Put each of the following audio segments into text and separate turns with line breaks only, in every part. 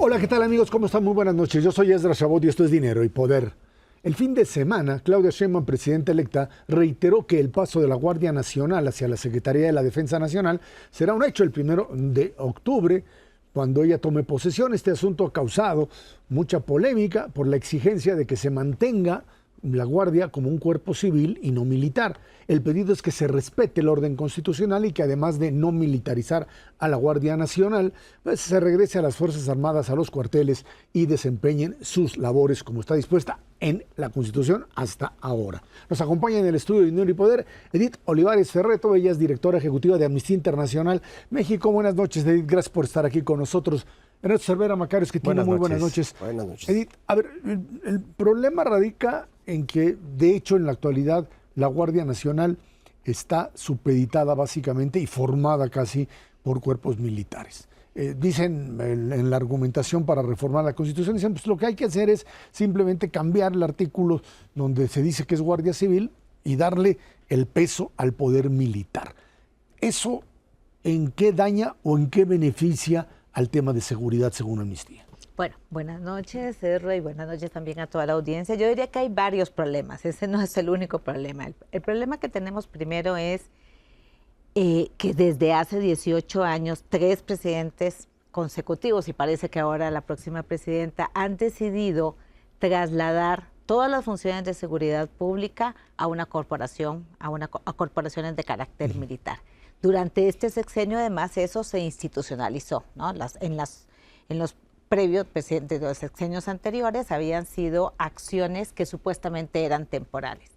Hola, ¿qué tal amigos? ¿Cómo están? Muy buenas noches. Yo soy Esdras Chabot y esto es Dinero y Poder. El fin de semana, Claudia Sheinbaum, presidenta electa, reiteró que el paso de la Guardia Nacional hacia la Secretaría de la Defensa Nacional será un hecho el 1 de octubre, cuando ella tome posesión. Este asunto ha causado mucha polémica por la exigencia de que se mantenga la Guardia como un cuerpo civil y no militar. El pedido es que se respete el orden constitucional y que además de no militarizar a la Guardia Nacional, pues se regrese a las Fuerzas Armadas a los cuarteles y desempeñen sus labores como está dispuesta en la Constitución hasta ahora. Nos acompaña en el estudio de Dinero y Poder Edith Olivares Ferreto. Ella es directora ejecutiva de Amnistía Internacional México. Buenas noches, Edith. Gracias por estar aquí con nosotros. Ernesto Cervera Macarios, que tiene muy buenas noches.
Buenas noches.
Edith, a ver, el problema radica en que, de hecho, en la actualidad, la Guardia Nacional está supeditada básicamente y formada casi por cuerpos militares. Dicen en la argumentación para reformar la Constitución, dicen, pues lo que hay que hacer es simplemente cambiar el artículo donde se dice que es Guardia Civil y darle el peso al poder militar. ¿Eso en qué daña o en qué beneficia al tema de seguridad según Amnistía?
Bueno, buenas noches, Erro, y buenas noches también a toda la audiencia. Yo diría que hay varios problemas, ese no es el único problema. El problema que tenemos primero es que desde hace 18 años, 3 presidentes consecutivos, y parece que ahora la próxima presidenta, han decidido trasladar todas las funciones de seguridad pública a una corporación, a corporaciones de carácter militar. Durante este sexenio, además, eso se institucionalizó, ¿no? En los previos de los sexenios anteriores habían sido acciones que supuestamente eran temporales.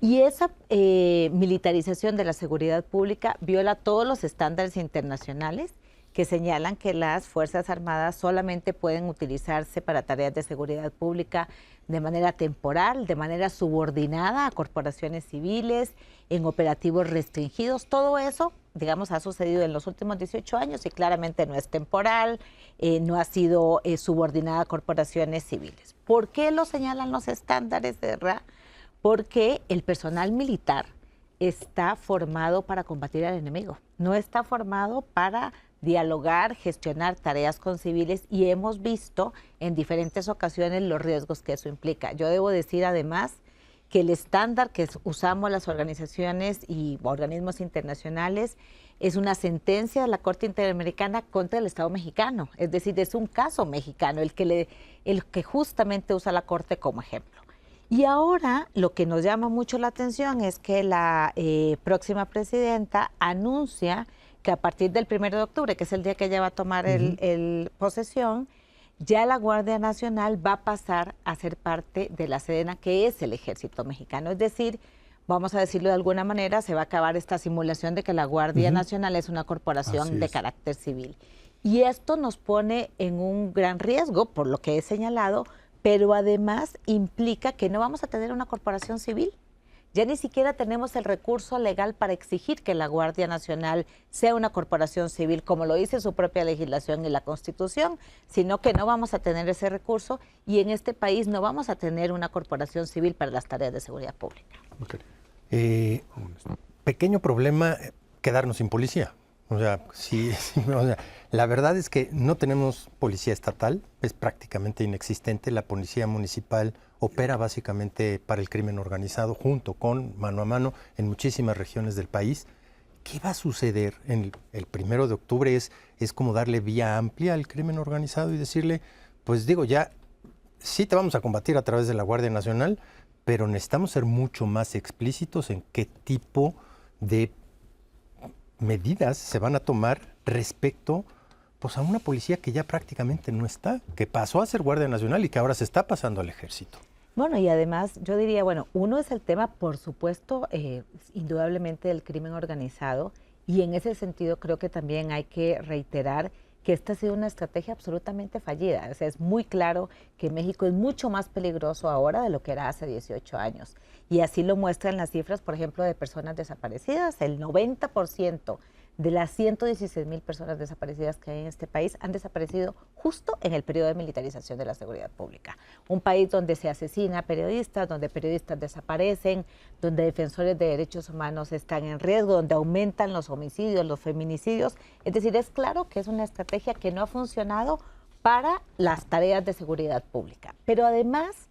Y esa militarización de la seguridad pública viola todos los estándares internacionales que señalan que las Fuerzas Armadas solamente pueden utilizarse para tareas de seguridad pública de manera temporal, de manera subordinada a corporaciones civiles, en operativos restringidos. Todo eso, digamos, ha sucedido en los últimos 18 años y claramente no es temporal, no ha sido subordinada a corporaciones civiles. ¿Por qué lo señalan los estándares, verdad? Porque el personal militar está formado para combatir al enemigo, no está formado para dialogar, gestionar tareas con civiles, y hemos visto en diferentes ocasiones los riesgos que eso implica. Yo debo decir además que el estándar que usamos las organizaciones y organismos internacionales es una sentencia de la Corte Interamericana contra el Estado mexicano, es decir, es un caso mexicano el que justamente usa la Corte como ejemplo. Y ahora lo que nos llama mucho la atención es que la próxima presidenta anuncia que a partir del 1 de octubre, que es el día que ella va a tomar posesión, ya la Guardia Nacional va a pasar a ser parte de la Sedena, que es el Ejército Mexicano. Es decir, vamos a decirlo de alguna manera, se va a acabar esta simulación de que la Guardia Nacional es una corporación de carácter civil. Y esto nos pone en un gran riesgo, por lo que he señalado, pero además implica que no vamos a tener una corporación civil. Ya ni siquiera tenemos el recurso legal para exigir que la Guardia Nacional sea una corporación civil, como lo dice su propia legislación y la Constitución, sino que no vamos a tener ese recurso, y en este país no vamos a tener una corporación civil para las tareas de seguridad pública.
Pequeño problema, quedarnos sin policía. O sea, la verdad es que no tenemos policía estatal, es prácticamente inexistente. La policía municipal opera básicamente para el crimen organizado, junto con mano a mano en muchísimas regiones del país. ¿Qué va a suceder el 1 de octubre? Es como darle vía amplia al crimen organizado y decirle, pues digo, ya sí te vamos a combatir a través de la Guardia Nacional, pero necesitamos ser mucho más explícitos en qué tipo de medidas se van a tomar respecto, pues, a una policía que ya prácticamente no está, que pasó a ser Guardia Nacional y que ahora se está pasando al Ejército.
Bueno, y además yo diría, bueno, uno es el tema, por supuesto, indudablemente del crimen organizado, y en ese sentido creo que también hay que reiterar que esta ha sido una estrategia absolutamente fallida. O sea, es muy claro que México es mucho más peligroso ahora de lo que era hace 18 años. Y así lo muestran las cifras, por ejemplo, de personas desaparecidas. El 90% de las 116,000 personas desaparecidas que hay en este país han desaparecido justo en el periodo de militarización de la seguridad pública. Un país donde se asesina a periodistas, donde periodistas desaparecen, donde defensores de derechos humanos están en riesgo, donde aumentan los homicidios, los feminicidios. Es decir, es claro que es una estrategia que no ha funcionado para las tareas de seguridad pública. Pero además,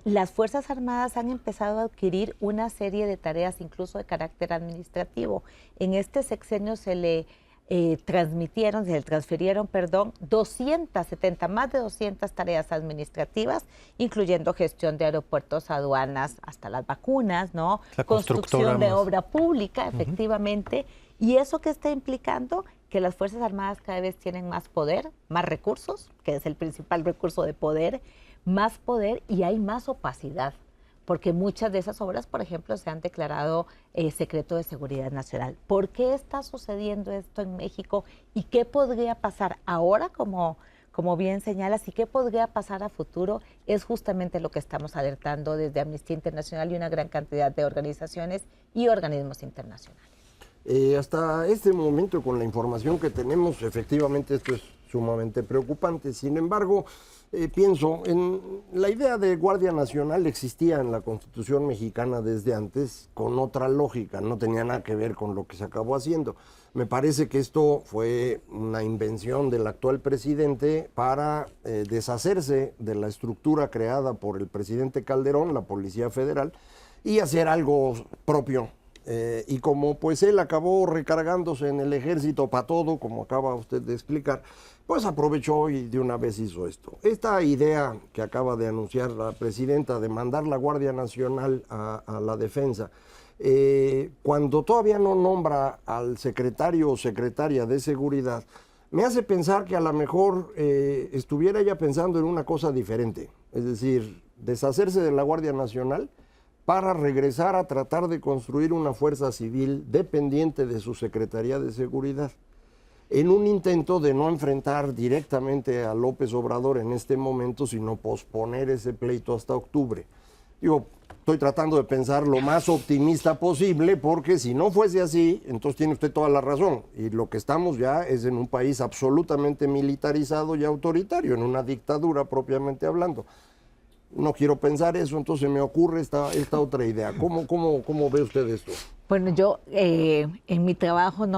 las Fuerzas Armadas han empezado a adquirir una serie de tareas incluso de carácter administrativo. En este sexenio se le transfirieron, 270, más de 200 tareas administrativas, incluyendo gestión de aeropuertos, aduanas, hasta las vacunas, ¿no? Construcción de obra pública, efectivamente. ¿Y eso qué está implicando? Que las Fuerzas Armadas cada vez tienen más poder, más recursos, que es el principal recurso de poder, más poder y hay más opacidad. Porque muchas de esas obras, por ejemplo, se han declarado secreto de seguridad nacional. ¿Por qué está sucediendo esto en México? ¿Y qué podría pasar ahora, como bien señalas, y qué podría pasar a futuro? Es justamente lo que estamos alertando desde Amnistía Internacional y una gran cantidad de organizaciones y organismos internacionales.
Hasta este momento, con la información que tenemos, efectivamente esto es sumamente preocupante. Sin embargo, pienso en la idea de Guardia Nacional existía en la Constitución mexicana desde antes con otra lógica, no tenía nada que ver con lo que se acabó haciendo. Me parece que esto fue una invención del actual presidente para deshacerse de la estructura creada por el presidente Calderón, la Policía Federal, y hacer algo propio. Y como pues él acabó recargándose en el ejército para todo, como acaba usted de explicar, pues aprovechó y de una vez hizo esto. Esta idea que acaba de anunciar la presidenta de mandar la Guardia Nacional a la defensa, cuando todavía no nombra al secretario o secretaria de seguridad, me hace pensar que a lo mejor estuviera ella pensando en una cosa diferente, es decir, deshacerse de la Guardia Nacional para regresar a tratar de construir una fuerza civil dependiente de su Secretaría de Seguridad, en un intento de no enfrentar directamente a López Obrador en este momento, sino posponer ese pleito hasta octubre. Digo, estoy tratando de pensar lo más optimista posible, porque si no fuese así, entonces tiene usted toda la razón. Y lo que estamos ya es en un país absolutamente militarizado y autoritario, en una dictadura propiamente hablando. No quiero pensar eso, entonces me ocurre esta otra idea. ¿Cómo ve usted esto?
Bueno, yo en mi trabajo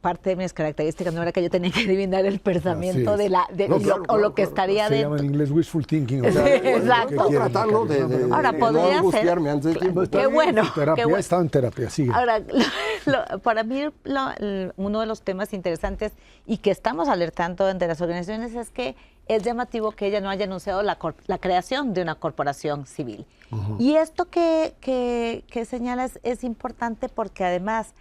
parte de mis características no era que yo tenía que adivinar el pensamiento lo que estaría dentro.
Se llama en inglés wishful thinking.
O sea, exacto.
Estoy tratando de
ahora, podría
no angustiarme antes de tiempo.
Qué bueno.
He estado en terapia, sigue.
Ahora, para mí uno de los temas interesantes y que estamos alertando de las organizaciones es que es llamativo que ella no haya anunciado la creación de una corporación civil. Y esto que señalas es importante porque además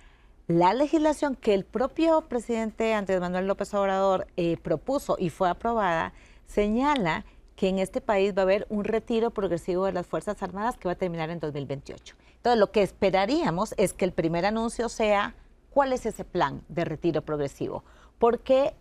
la legislación que el propio presidente Andrés Manuel López Obrador propuso y fue aprobada señala que en este país va a haber un retiro progresivo de las Fuerzas Armadas que va a terminar en 2028. Entonces, lo que esperaríamos es que el primer anuncio sea cuál es ese plan de retiro progresivo, porque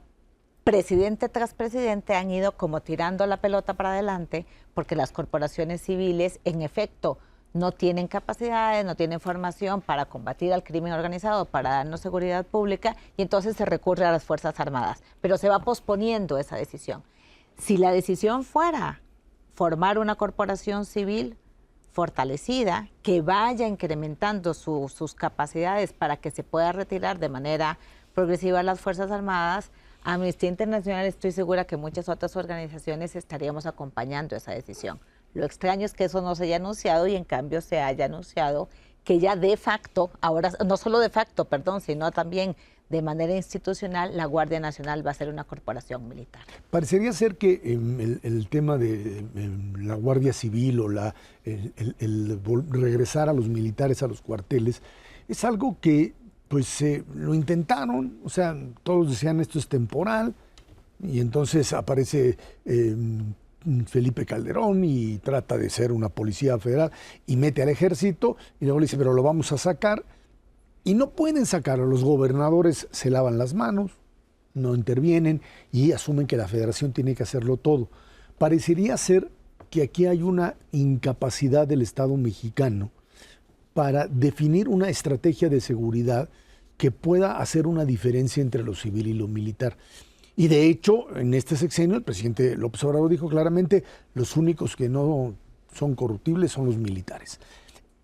presidente tras presidente han ido como tirando la pelota para adelante porque las corporaciones civiles en efecto no tienen capacidades, no tienen formación para combatir al crimen organizado, para darnos seguridad pública y entonces se recurre a las Fuerzas Armadas, pero se va posponiendo esa decisión. Si la decisión fuera formar una corporación civil fortalecida, que vaya incrementando sus capacidades para que se pueda retirar de manera progresiva a las Fuerzas Armadas, Amnistía Internacional, estoy segura que muchas otras organizaciones estaríamos acompañando esa decisión. Lo extraño es que eso no se haya anunciado y en cambio se haya anunciado que ya de facto, ahora no solo de facto, perdón, sino también de manera institucional, la Guardia Nacional va a ser una corporación militar.
Parecería ser que el tema de la Guardia Civil o el regresar a los militares a los cuarteles es algo que pues lo intentaron, o sea, todos decían esto es temporal, y entonces aparece Felipe Calderón y trata de ser una policía federal y mete al ejército y luego le dice, pero lo vamos a sacar, y no pueden sacarlo, los gobernadores se lavan las manos, no intervienen y asumen que la federación tiene que hacerlo todo. Parecería ser que aquí hay una incapacidad del Estado mexicano para definir una estrategia de seguridad que pueda hacer una diferencia entre lo civil y lo militar. Y de hecho, en este sexenio, el presidente López Obrador dijo claramente, los únicos que no son corruptibles son los militares.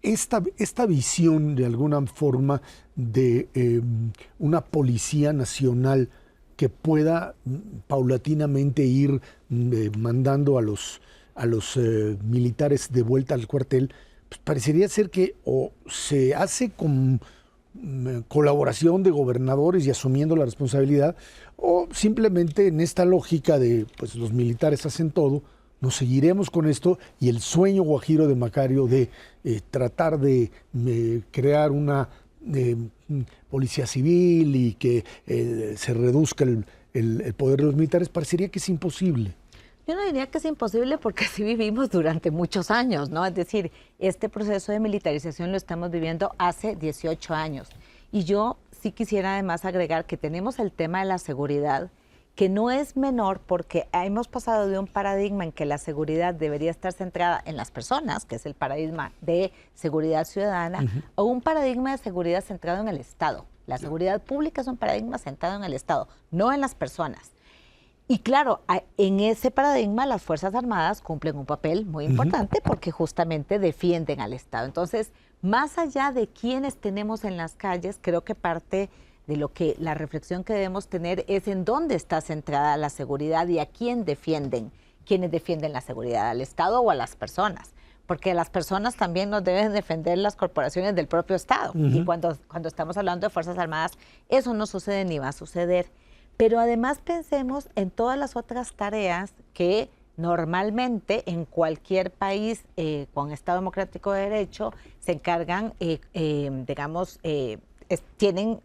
Esta visión, de alguna forma, de una policía nacional que pueda paulatinamente ir mandando a los militares de vuelta al cuartel, pues parecería ser que o se hace con colaboración de gobernadores y asumiendo la responsabilidad, o simplemente en esta lógica de pues los militares hacen todo, nos seguiremos con esto y el sueño guajiro de Macario de tratar de crear una policía civil y que se reduzca el poder de los militares, parecería que es imposible.
Yo no diría que es imposible porque así vivimos durante muchos años, ¿no? Es decir, este proceso de militarización lo estamos viviendo hace 18 años. Y yo sí quisiera además agregar que tenemos el tema de la seguridad, que no es menor porque hemos pasado de un paradigma en que la seguridad debería estar centrada en las personas, que es el paradigma de seguridad ciudadana, a un paradigma de seguridad centrado en el Estado. La seguridad pública es un paradigma centrado en el Estado, no en las personas. Y claro, en ese paradigma las Fuerzas Armadas cumplen un papel muy importante porque justamente defienden al Estado. Entonces, más allá de quienes tenemos en las calles, creo que parte de lo que la reflexión que debemos tener es en dónde está centrada la seguridad y a quién defienden. ¿Quiénes defienden la seguridad? ¿Al Estado o a las personas? Porque las personas también nos deben defender las corporaciones del propio Estado. Y cuando estamos hablando de Fuerzas Armadas, eso no sucede ni va a suceder. Pero además pensemos en todas las otras tareas que normalmente en cualquier país con Estado democrático de derecho se encargan, tienen,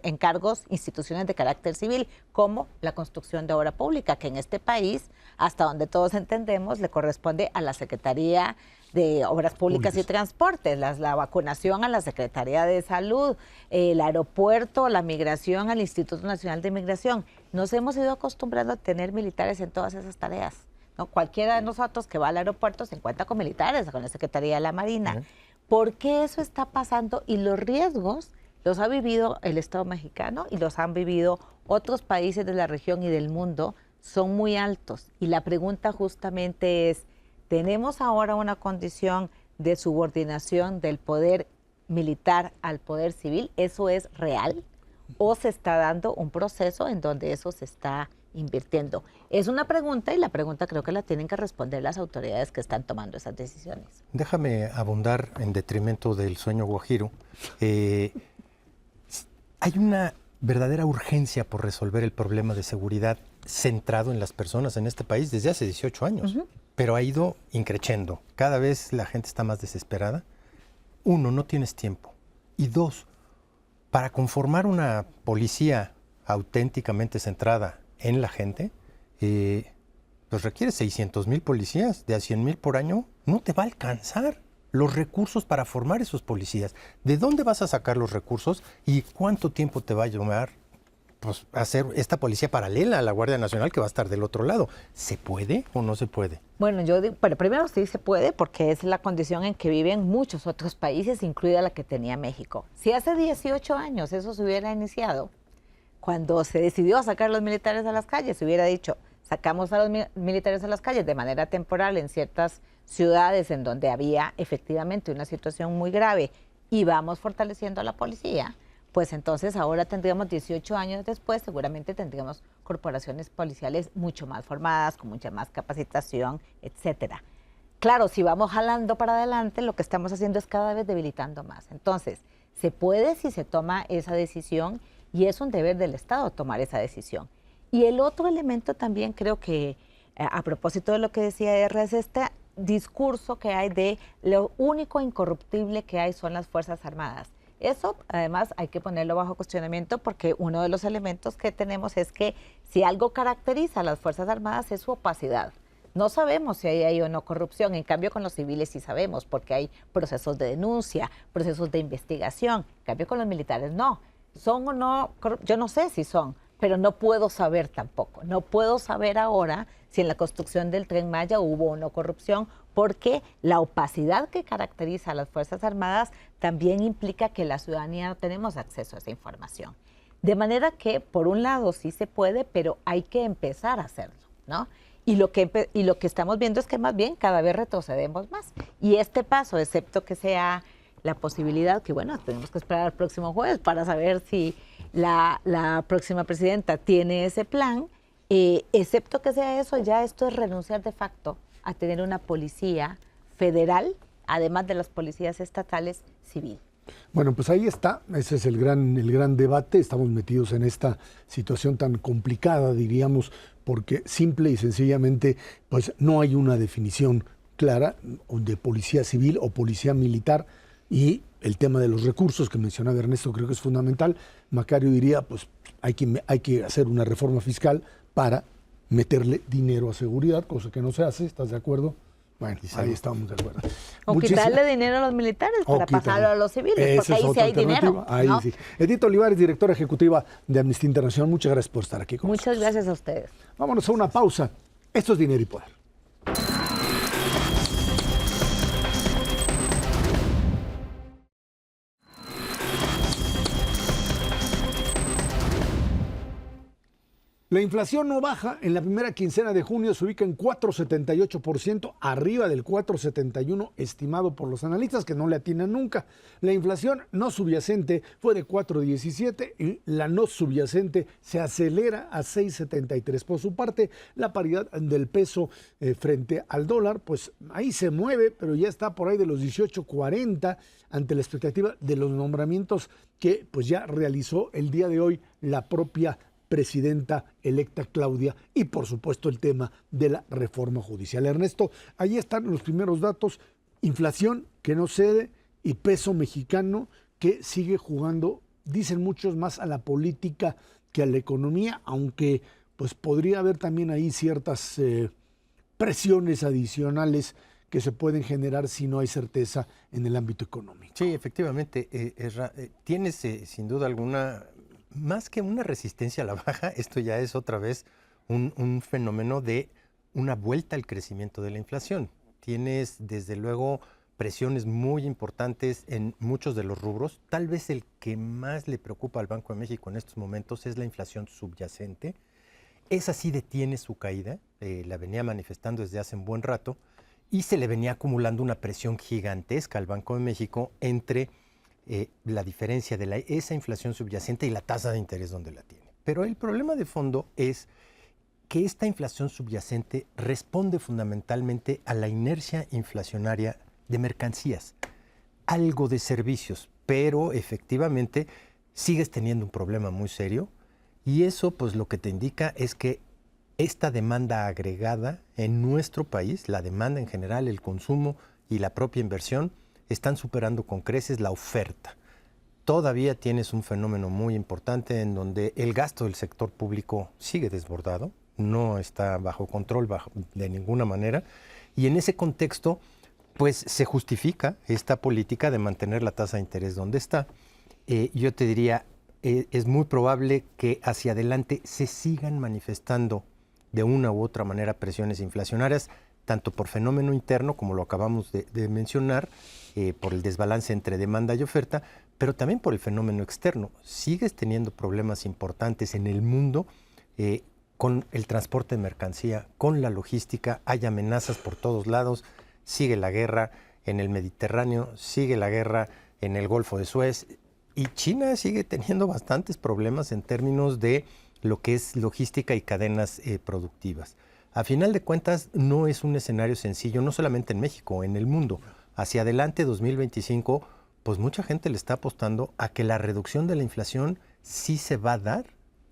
encargos, instituciones de carácter civil, como la construcción de obra pública, que en este país, hasta donde todos entendemos, le corresponde a la Secretaría de Obras Públicas y Transportes, la vacunación a la Secretaría de Salud, el aeropuerto, la migración al Instituto Nacional de Migración. Nos hemos ido acostumbrando a tener militares en todas esas tareas, ¿no? Cualquiera de nosotros que va al aeropuerto se encuentra con militares, con la Secretaría de la Marina. ¿Por qué eso está pasando? Y los riesgos los ha vivido el Estado mexicano y los han vivido otros países de la región y del mundo, son muy altos. Y la pregunta justamente es, ¿tenemos ahora una condición de subordinación del poder militar al poder civil? ¿Eso es real? ¿O se está dando un proceso en donde eso se está invirtiendo? Es una pregunta y la pregunta creo que la tienen que responder las autoridades que están tomando esas decisiones.
Déjame abundar en detrimento del sueño guajiro. Hay una verdadera urgencia por resolver el problema de seguridad centrado en las personas en este país desde hace 18 años. Pero ha ido increciendo. Cada vez la gente está más desesperada. Uno, no tienes tiempo. Y dos, para conformar una policía auténticamente centrada en la gente, pues requiere 600,000 policías, de a 100,000 por año, no te va a alcanzar los recursos para formar esos policías. ¿De dónde vas a sacar los recursos y cuánto tiempo te va a llevar pues, hacer esta policía paralela a la Guardia Nacional que va a estar del otro lado? ¿Se puede o no se puede?
Bueno, yo digo, pero primero sí se puede porque es la condición en que viven muchos otros países, incluida la que tenía México. Si hace 18 años eso se hubiera iniciado, cuando se decidió sacar a los militares a las calles, se hubiera dicho, sacamos a los militares a las calles de manera temporal en ciertas ciudades en donde había efectivamente una situación muy grave y vamos fortaleciendo a la policía, pues entonces ahora tendríamos 18 años después, seguramente tendríamos corporaciones policiales mucho más formadas, con mucha más capacitación, etcétera. Claro, si vamos jalando para adelante, lo que estamos haciendo es cada vez debilitando más. Entonces, se puede si se toma esa decisión y es un deber del Estado tomar esa decisión. Y el otro elemento también creo que, a propósito de lo que decía R, es este discurso que hay de lo único incorruptible que hay son las Fuerzas Armadas. Eso, además, hay que ponerlo bajo cuestionamiento porque uno de los elementos que tenemos es que si algo caracteriza a las Fuerzas Armadas es su opacidad. No sabemos si hay o no corrupción, en cambio con los civiles sí sabemos porque hay procesos de denuncia, procesos de investigación, en cambio con los militares no. ¿Son o no? Yo no sé si son, pero no puedo saber tampoco. No puedo saber ahora si en la construcción del Tren Maya hubo o no corrupción, porque la opacidad que caracteriza a las Fuerzas Armadas también implica que la ciudadanía no tenemos acceso a esa información. De manera que, por un lado, sí se puede, pero hay que empezar a hacerlo, ¿no? Y lo que estamos viendo es que más bien cada vez retrocedemos más. Y este paso, excepto que sea la posibilidad, que bueno, tenemos que esperar al próximo jueves para saber si la próxima presidenta tiene ese plan, excepto que sea eso, ya esto es renunciar de facto a tener una policía federal, además de las policías estatales, civil.
Bueno, pues ahí está, ese es el gran debate. Estamos metidos en esta situación tan complicada, diríamos, porque simple y sencillamente pues no hay una definición clara de policía civil o policía militar, y el tema de los recursos que mencionaba Ernesto creo que es fundamental. Macario diría, pues hay que hacer una reforma fiscal para meterle dinero a seguridad, cosa que no se hace, ¿estás de acuerdo? Bueno, ahí estamos de acuerdo.
O quitarle dinero a los militares para pasarlo a los civiles, porque ahí sí hay dinero.
Ahí sí. Edith Olivares, directora ejecutiva de Amnistía Internacional, muchas gracias por estar aquí con nosotros.
Muchas gracias a ustedes.
Vámonos a una pausa. Esto es Dinero y Poder. La inflación no baja. En la primera quincena de junio se ubica en 4,78%, arriba del 4,71% estimado por los analistas, que no le atinan nunca. La inflación no subyacente fue de 4,17% y la no subyacente se acelera a 6,73%. Por su parte, la paridad del peso frente al dólar, pues ahí se mueve, pero ya está por ahí de los 18,40 ante la expectativa de los nombramientos que pues ya realizó el día de hoy la propia presidenta electa Claudia, y por supuesto el tema de la reforma judicial. Ernesto, ahí están los primeros datos: inflación que no cede y peso mexicano que sigue jugando, dicen muchos, más a la política que a la economía, aunque pues podría haber también ahí ciertas presiones adicionales que se pueden generar si no hay certeza en el ámbito económico.
Sí, efectivamente, tienes sin duda alguna, más que una resistencia a la baja, esto ya es otra vez un fenómeno de una vuelta al crecimiento de la inflación. Tienes desde luego presiones muy importantes en muchos de los rubros. Tal vez el que más le preocupa al Banco de México en estos momentos es la inflación subyacente. Esa sí detiene su caída, la venía manifestando desde hace un buen rato, y se le venía acumulando una presión gigantesca al Banco de México entre la diferencia de esa inflación subyacente y la tasa de interés donde la tiene. Pero el problema de fondo es que esta inflación subyacente responde fundamentalmente a la inercia inflacionaria de mercancías, algo de servicios, pero efectivamente sigues teniendo un problema muy serio, y eso pues lo que te indica es que esta demanda agregada en nuestro país, la demanda en general, el consumo y la propia inversión, están superando con creces la oferta. Todavía tienes un fenómeno muy importante en donde el gasto del sector público sigue desbordado, no está bajo control de ninguna manera, y en ese contexto pues se justifica esta política de mantener la tasa de interés donde está. Yo te diría, es muy probable que hacia adelante se sigan manifestando de una u otra manera presiones inflacionarias, tanto por fenómeno interno, como lo acabamos de mencionar, por el desbalance entre demanda y oferta, pero también por el fenómeno externo. Sigues teniendo problemas importantes en el mundo con el transporte de mercancía, con la logística, hay amenazas por todos lados, sigue la guerra en el Mediterráneo, sigue la guerra en el Golfo de Suez, y China sigue teniendo bastantes problemas en términos de lo que es logística y cadenas productivas. A final de cuentas, no es un escenario sencillo, no solamente en México, en el mundo. Hacia adelante, 2025, pues mucha gente le está apostando a que la reducción de la inflación sí se va a dar,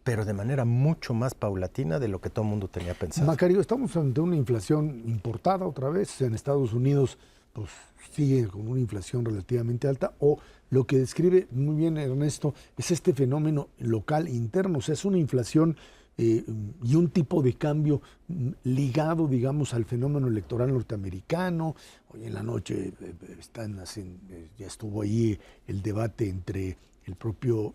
pero de manera mucho más paulatina de lo que todo el mundo tenía pensado.
Macario, estamos ante una inflación importada otra vez. En Estados Unidos pues sigue con una inflación relativamente alta, o lo que describe muy bien Ernesto es este fenómeno local interno, o sea, es una inflación y un tipo de cambio ligado, digamos, al fenómeno electoral norteamericano. Hoy en la noche ya estuvo ahí el debate entre el propio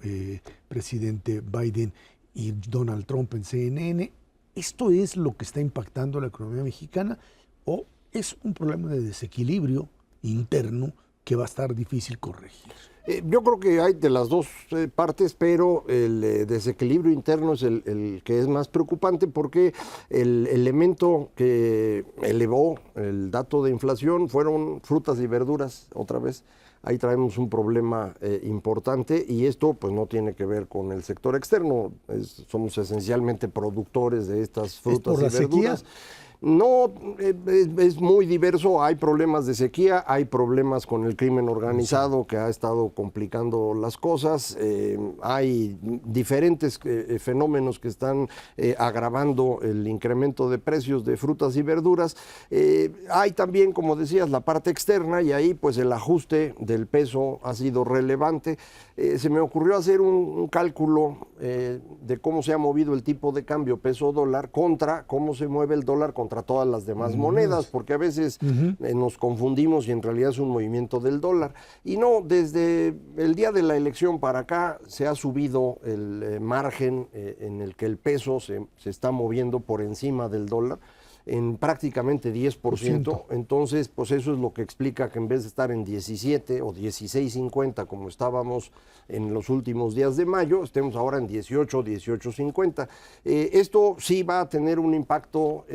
presidente Biden y Donald Trump en CNN. ¿Esto es lo que está impactando la economía mexicana o es un problema de desequilibrio interno que va a estar difícil corregir?
Yo creo que hay de las dos partes, pero el desequilibrio interno es el que es más preocupante, porque el elemento que elevó el dato de inflación fueron frutas y verduras, otra vez. ahí traemos un problema importante, y esto pues no tiene que ver con el sector externo, somos esencialmente productores de estas frutas y verduras. No, es muy diverso, hay problemas de sequía, hay problemas con el crimen organizado que ha estado complicando las cosas, hay diferentes fenómenos que están agravando el incremento de precios de frutas y verduras. Hay también, como decías, la parte externa, y ahí pues el ajuste del peso ha sido relevante. Se me ocurrió hacer un cálculo de cómo se ha movido el tipo de cambio peso-dólar contra cómo se mueve el dólar contra todas las demás monedas, porque a veces nos confundimos y en realidad es un movimiento del dólar. Y no, desde el día de la elección para acá se ha subido el margen en el que el peso se está moviendo por encima del dólar en prácticamente 10%, entonces pues eso es lo que explica que en vez de estar en 17 o 16.50 como estábamos en los últimos días de mayo, estemos ahora en 18, 18.50. Esto sí va a tener un impacto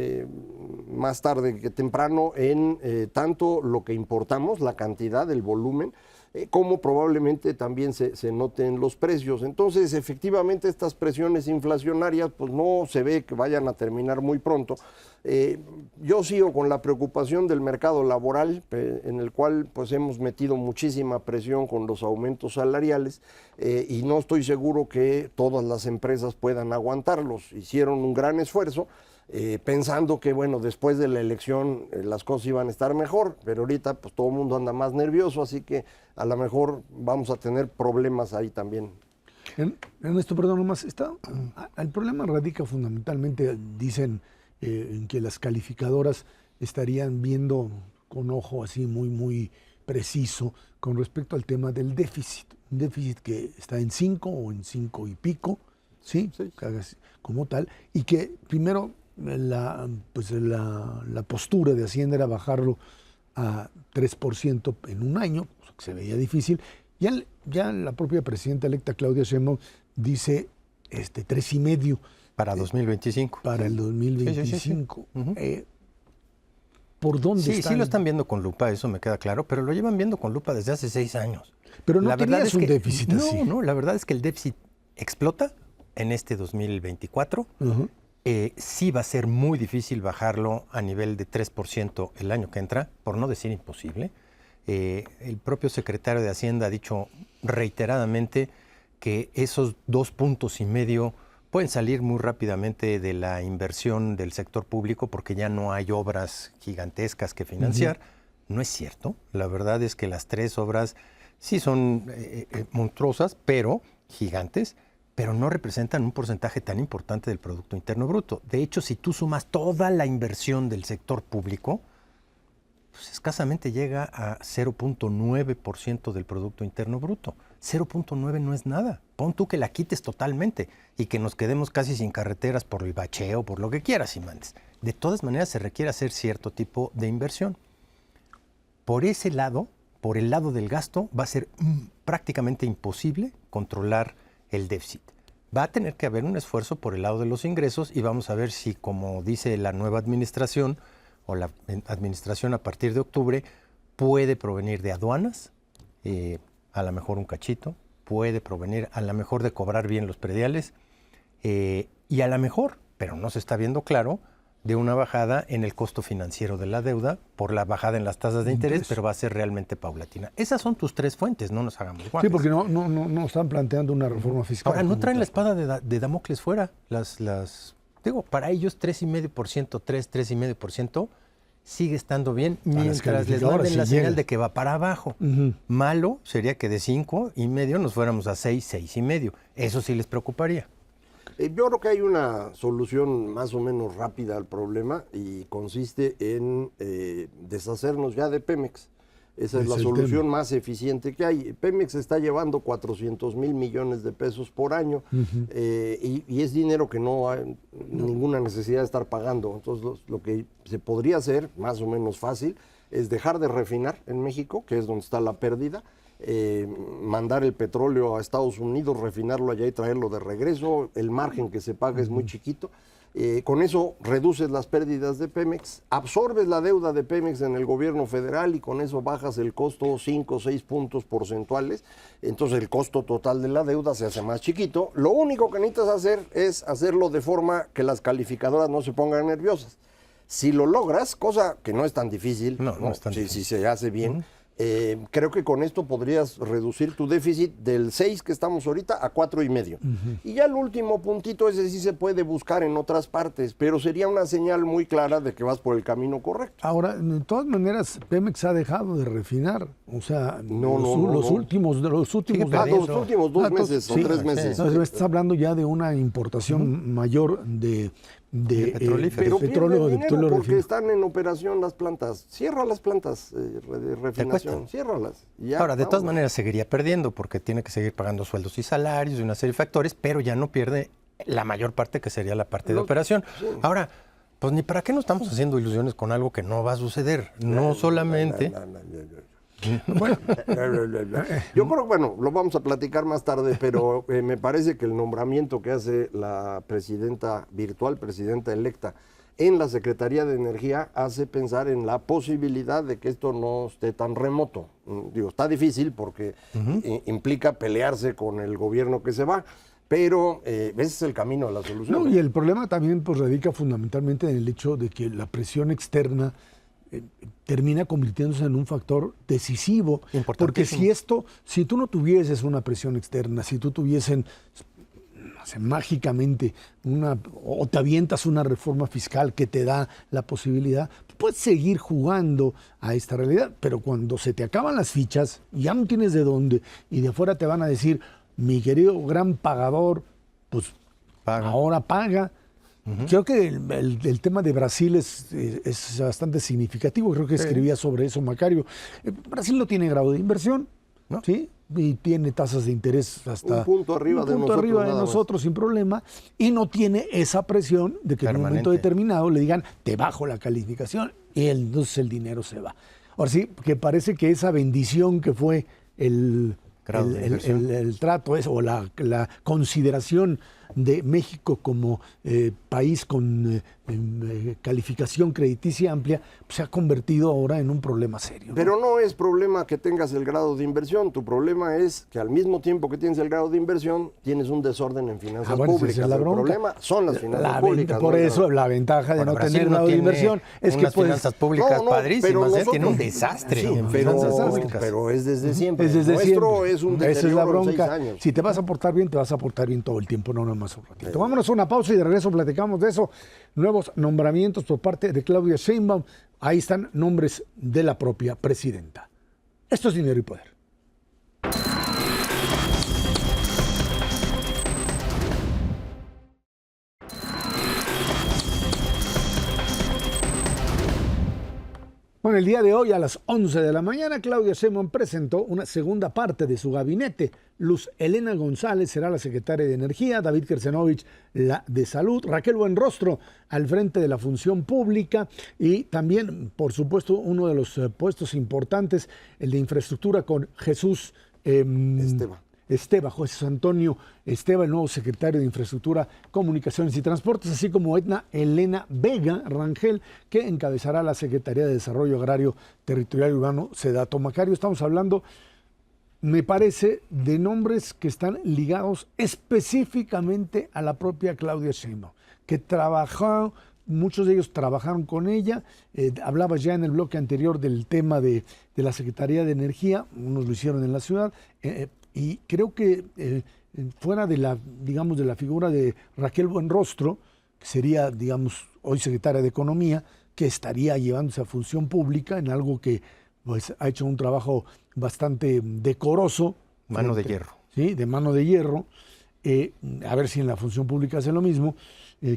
más tarde que temprano en tanto lo que importamos, la cantidad, el volumen, como probablemente también se noten los precios. Entonces, efectivamente, estas presiones inflacionarias pues no se ve que vayan a terminar muy pronto. Yo sigo con la preocupación del mercado laboral, en el cual pues hemos metido muchísima presión con los aumentos salariales, y no estoy seguro que todas las empresas puedan aguantarlos. Hicieron un gran esfuerzo, pensando que, bueno, después de la elección las cosas iban a estar mejor, pero ahorita pues todo el mundo anda más nervioso, así que a lo mejor vamos a tener problemas ahí también.
Ernesto, perdón, nomás, el problema radica fundamentalmente, dicen, en que las calificadoras estarían viendo con ojo así muy preciso con respecto al tema del déficit, un déficit que está en 5 o en 5 y pico, ¿sí? Como tal, y que primero la postura de Hacienda era bajarlo a 3% en un año, que se veía difícil. Ya la propia presidenta electa Claudia Sheinbaum dice 3,5%.
Para 2025.
Para el 2025.
Sí.
¿Por dónde están?
Sí lo están viendo con lupa, eso me queda claro, pero lo llevan viendo con lupa desde hace 6 años.
Pero no tenías un déficit así.
No, la verdad es que el déficit explota en este 2024. Sí va a ser muy difícil bajarlo a nivel de 3% el año que entra, por no decir imposible. El propio secretario de Hacienda ha dicho reiteradamente que esos 2,5 puntos pueden salir muy rápidamente de la inversión del sector público porque ya no hay obras gigantescas que financiar. No es cierto. La verdad es que las 3 obras sí son monstruosas, pero gigantes, pero no representan un porcentaje tan importante del Producto Interno Bruto. De hecho, si tú sumas toda la inversión del sector público, pues escasamente llega a 0,9% del Producto Interno Bruto. 0,9 no es nada. Pon tú que la quites totalmente y que nos quedemos casi sin carreteras por el bacheo, por lo que quieras y mandes. De todas maneras, se requiere hacer cierto tipo de inversión. Por ese lado, por el lado del gasto, va a ser prácticamente imposible controlar el déficit. Va a tener que haber un esfuerzo por el lado de los ingresos y vamos a ver si, como dice la nueva administración o la administración a partir de octubre, puede provenir de aduanas, a lo mejor un cachito, puede provenir a lo mejor de cobrar bien los prediales y a lo mejor, pero no se está viendo claro, de una bajada en el costo financiero de la deuda por la bajada en las tasas de interés, pero va a ser realmente paulatina. Esas son tus 3 fuentes, no nos hagamos guapos.
Sí, porque no están planteando una reforma fiscal.
Ahora, no traen la espada de Damocles fuera. Para ellos 3,5%, 3,5% sigue estando bien mientras les manden la señal de que va para abajo. Malo sería que de 5,5 nos fuéramos a 6, 6,5. Eso sí les preocuparía.
Yo creo que hay una solución más o menos rápida al problema y consiste en deshacernos ya de Pemex. Esa es la solución más eficiente que hay. Pemex está llevando 400,000 millones de pesos por año y es dinero que no hay ninguna necesidad de estar pagando. Entonces lo que se podría hacer, más o menos fácil, es dejar de refinar en México, que es donde está la pérdida, mandar el petróleo a Estados Unidos, refinarlo allá y traerlo de regreso. El margen que se paga es muy chiquito. Con eso reduces las pérdidas de Pemex, absorbes la deuda de Pemex en el gobierno federal y con eso bajas el costo 5 o 6 puntos porcentuales. Entonces el costo total de la deuda se hace más chiquito. Lo único que necesitas hacer es hacerlo de forma que las calificadoras no se pongan nerviosas. Si lo logras, cosa que no es tan difícil,
No es tan difícil.
Si se hace bien, creo que con esto podrías reducir tu déficit del 6 que estamos ahorita a 4,5. Y ya el último puntito, ese sí se puede buscar en otras partes, pero sería una señal muy clara de que vas por el camino correcto.
Ahora, de todas maneras, Pemex ha dejado de refinar. O sea, los últimos
Los últimos 2 meses o 3 meses.
No, estás hablando ya de una importación mayor de
petrolíferos.
Pero
petróleo,
pierde dinero porque
refinado.
están en operación las plantas. Cierra las plantas de refinación, ciérralas. Ya,
Ahora, de todas
vamos.
maneras seguiría perdiendo porque tiene que seguir pagando sueldos y salarios y una serie de factores, pero ya no pierde la mayor parte que sería la parte de operación.
sí.
Ahora, pues ni para qué nos estamos haciendo ilusiones con algo que no va a suceder. No solamente...
Bueno, yo creo, bueno, lo vamos a platicar más tarde, pero me parece que el nombramiento que hace la presidenta virtual, presidenta electa, en la Secretaría de Energía hace pensar en la posibilidad de que esto no esté tan remoto. Digo, está difícil porque implica pelearse con el gobierno que se va, pero ese es el camino a la solución.
No, y el problema también pues radica fundamentalmente en el hecho de que la presión externa termina convirtiéndose en un factor decisivo. Porque si tú no tuvieses una presión externa, si tú tuviesen mágicamente o te avientas una reforma fiscal que te da la posibilidad, puedes seguir jugando a esta realidad, pero cuando se te acaban las fichas, ya no tienes de dónde, y de afuera te van a decir, mi querido gran pagador, pues ahora paga. Creo que el tema de Brasil es bastante significativo. Creo que escribía sobre eso Macario. Brasil no tiene grado de inversión, ¿no? ¿Sí? Y tiene tasas de interés hasta
un punto arriba de
nosotros sin problema, y no tiene esa presión de que en un momento determinado le digan te bajo la calificación y entonces el dinero se va. Ahora sí, que parece que esa bendición que fue el trato o la consideración de México como país con calificación crediticia amplia, pues, se ha convertido ahora en un problema serio, ¿no?
Pero no es problema que tengas el grado de inversión, tu problema es que al mismo tiempo que tienes el grado de inversión, tienes un desorden en finanzas públicas.
Es la
el
bronca.
problema son las finanzas públicas.
Por eso la ventaja de no tener grado de inversión es que puedes...
finanzas públicas padrísimas, tiene un desastre.
Sí,
en finanzas públicas.
pero es desde siempre.
Es desde
Nuestro
siempre.
es un
Esa es la
deterioro en
bronca.
6 años.
Si te vas a portar bien, te vas a portar bien todo el tiempo, no nada más un ratito. Vámonos a una pausa y de regreso platicamos de eso. Nuevos nombramientos por parte de Claudia Sheinbaum. Ahí están nombres de la propia presidenta. Esto es Dinero y Poder. Bueno, el día de hoy a las 11 de la mañana, Claudia Sheinbaum presentó una segunda parte de su gabinete. Luz Helena González será la secretaria de Energía, David Kersenovich la de Salud, Raquel Buenrostro al frente de la Función Pública y también, por supuesto, uno de los puestos importantes, el de Infraestructura con Jesús José Antonio Esteba, el nuevo secretario de Infraestructura, Comunicaciones y Transportes, así como Edna Elena Vega Rangel, que encabezará la Secretaría de Desarrollo Agrario, Territorial y Urbano, Sedato. Macario, estamos hablando, me parece, de nombres que están ligados específicamente a la propia Claudia Sheinbaum, que trabajó, muchos de ellos trabajaron con ella. Hablabas ya en el bloque anterior del tema de la Secretaría de Energía, unos lo hicieron en la ciudad, y creo que fuera de la, digamos, de la figura de Raquel Buenrostro, que sería, digamos, hoy secretaria de Economía, que estaría llevándose a Función Pública en algo que pues ha hecho un trabajo bastante decoroso.
Mano de hierro.
Sí, de mano de hierro. A ver si en la Función Pública hace lo mismo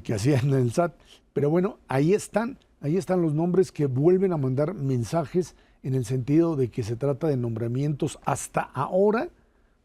que hacía en el SAT. Pero bueno, ahí están los nombres que vuelven a mandar mensajes en el sentido de que se trata de nombramientos hasta ahora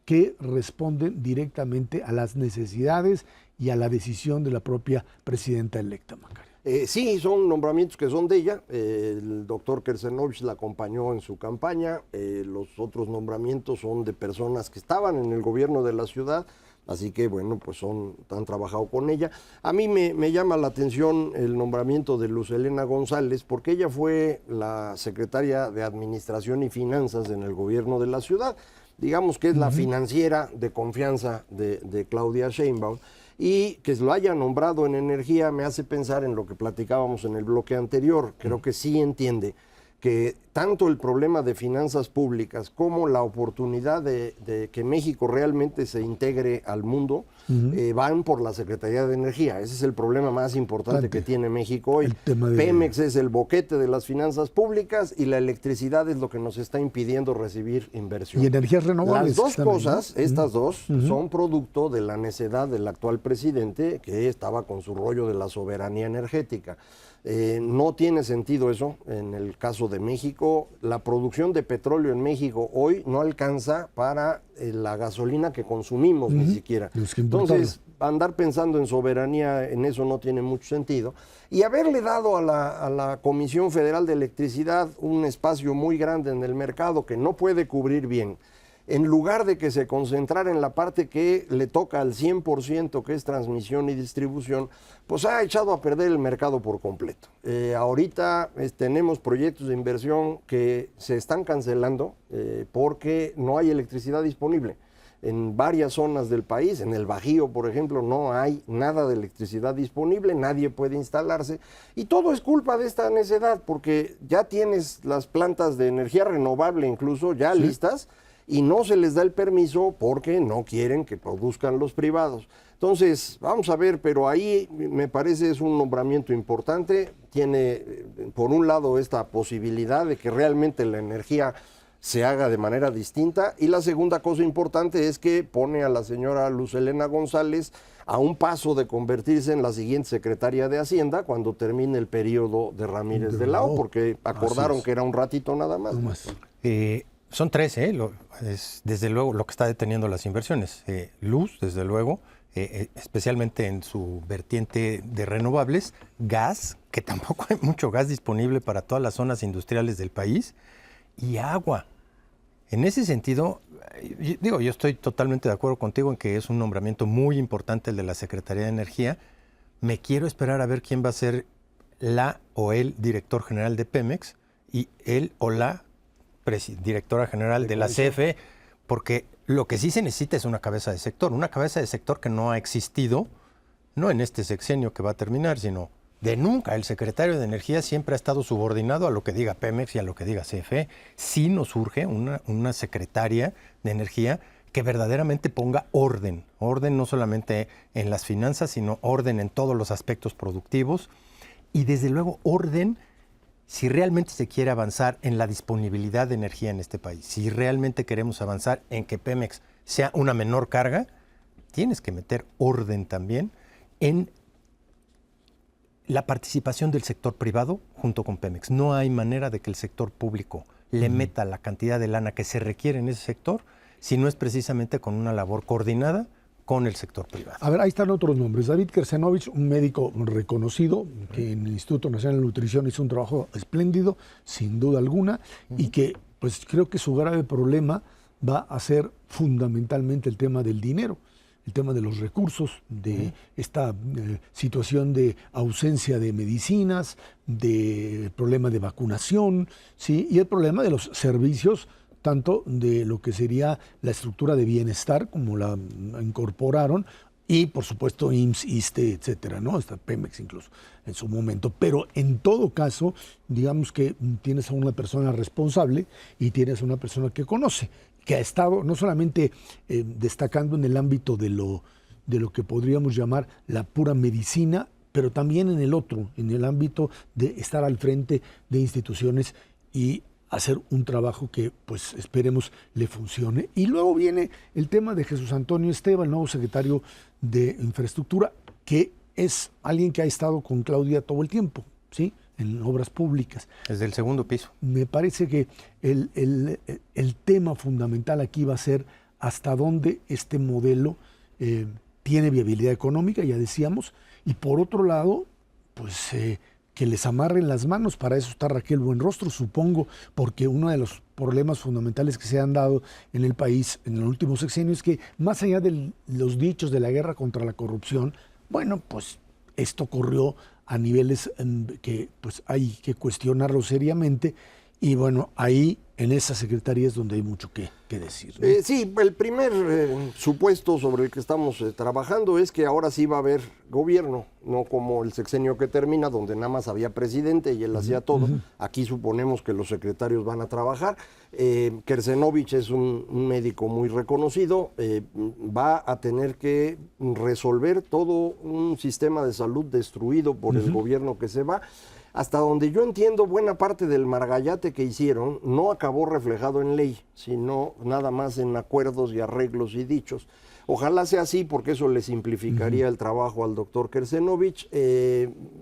que responden directamente a las necesidades y a la decisión de la propia presidenta electa, Macario.
Sí, son nombramientos que son de ella. El doctor Kersenovich la acompañó en su campaña. Los otros nombramientos son de personas que estaban en el gobierno de la ciudad. Así que, bueno, pues han trabajado con ella. A mí me llama la atención el nombramiento de Luz Helena González, porque ella fue la secretaria de Administración y Finanzas en el gobierno de la ciudad. Digamos que es la financiera de confianza de Claudia Sheinbaum. Y que lo haya nombrado en energía me hace pensar en lo que platicábamos en el bloque anterior. Creo que sí entiende que tanto el problema de finanzas públicas como la oportunidad de que México realmente se integre al mundo van por la Secretaría de Energía. Ese es el problema más importante que tiene México hoy. Pemex es el boquete de las finanzas públicas y la electricidad es lo que nos está impidiendo recibir inversión.
Y energías renovables.
Las dos cosas, estas dos, son producto de la necedad del actual presidente, que estaba con su rollo de la soberanía energética. No tiene sentido eso en el caso de México. La producción de petróleo en México hoy no alcanza para la gasolina que consumimos ni siquiera. Entonces, andar pensando en soberanía en eso no tiene mucho sentido. Y haberle dado a la Comisión Federal de Electricidad un espacio muy grande en el mercado que no puede cubrir bien, en lugar de que se concentrara en la parte que le toca al 100%, que es transmisión y distribución, pues ha echado a perder el mercado por completo. Ahorita tenemos proyectos de inversión que se están cancelando porque no hay electricidad disponible. En varias zonas del país, en el Bajío, por ejemplo, no hay nada de electricidad disponible, nadie puede instalarse, y todo es culpa de esta necedad, porque ya tienes las plantas de energía renovable incluso ya listas, y no se les da el permiso porque no quieren que produzcan los privados. Entonces, vamos a ver, pero ahí me parece es un nombramiento importante. Tiene, por un lado, esta posibilidad de que realmente la energía se haga de manera distinta, y la segunda cosa importante es que pone a la señora Luz Helena González a un paso de convertirse en la siguiente secretaria de Hacienda cuando termine el periodo de Ramírez de la O, porque acordaron que era un ratito nada más.
Son tres, es desde luego lo que está deteniendo las inversiones. Luz, desde luego, especialmente en su vertiente de renovables, gas, que tampoco hay mucho gas disponible para todas las zonas industriales del país, y agua. En ese sentido, yo estoy totalmente de acuerdo contigo en que es un nombramiento muy importante el de la Secretaría de Energía. Me quiero esperar a ver quién va a ser la o el director general de Pemex y él o la directora general de la CFE, porque lo que sí se necesita es una cabeza de sector que no ha existido, no en este sexenio que va a terminar, sino de nunca. El secretario de Energía siempre ha estado subordinado a lo que diga Pemex y a lo que diga CFE. Sí nos urge una secretaria de Energía que verdaderamente ponga orden no solamente en las finanzas, sino orden en todos los aspectos productivos, y desde luego orden si realmente se quiere avanzar en la disponibilidad de energía en este país. Si realmente queremos avanzar en que Pemex sea una menor carga, tienes que meter orden también en la participación del sector privado junto con Pemex. No hay manera de que el sector público le meta la cantidad de lana que se requiere en ese sector si no es precisamente con una labor coordinada con el sector privado.
A ver, ahí están otros nombres. David Kersenovich, un médico reconocido que en el Instituto Nacional de Nutrición hizo un trabajo espléndido, sin duda alguna, y que pues creo que su grave problema va a ser fundamentalmente el tema del dinero, el tema de los recursos, de esta situación de ausencia de medicinas, de problema de vacunación, ¿sí? Y el problema de los servicios, tanto de lo que sería la estructura de bienestar, como la incorporaron, y por supuesto IMSS, ISSSTE, etcétera, ¿no? Hasta Pemex incluso en su momento. Pero en todo caso, digamos que tienes a una persona responsable y tienes a una persona que conoce, que ha estado no solamente destacando en el ámbito de lo que podríamos llamar la pura medicina, pero también en el otro, en el ámbito de estar al frente de instituciones y hacer un trabajo que, pues, esperemos le funcione. Y luego viene el tema de Jesús Antonio Esteva, el nuevo secretario de Infraestructura, que es alguien que ha estado con Claudia todo el tiempo, ¿sí?, en obras públicas.
Desde el segundo piso.
Me parece que el tema fundamental aquí va a ser hasta dónde este modelo tiene viabilidad económica, ya decíamos, y por otro lado, pues que les amarren las manos. Para eso está Raquel Buenrostro, supongo, porque uno de los problemas fundamentales que se han dado en el país en el último sexenio es que, más allá de los dichos de la guerra contra la corrupción, bueno, pues esto ocurrió a niveles que pues hay que cuestionarlo seriamente, y bueno, ahí en esa secretaría es donde hay mucho que decir, ¿no?
Sí, el primer supuesto sobre el que estamos trabajando es que ahora sí va a haber gobierno, no como el sexenio que termina, donde nada más había presidente y él hacía todo. Aquí suponemos que los secretarios van a trabajar. Kersenovich es un médico muy reconocido, va a tener que resolver todo un sistema de salud destruido por el gobierno que se va. Hasta donde yo entiendo, buena parte del margallate que hicieron no acabó reflejado en ley, sino nada más en acuerdos y arreglos y dichos. Ojalá sea así, porque eso le simplificaría el trabajo al doctor Kersenovich.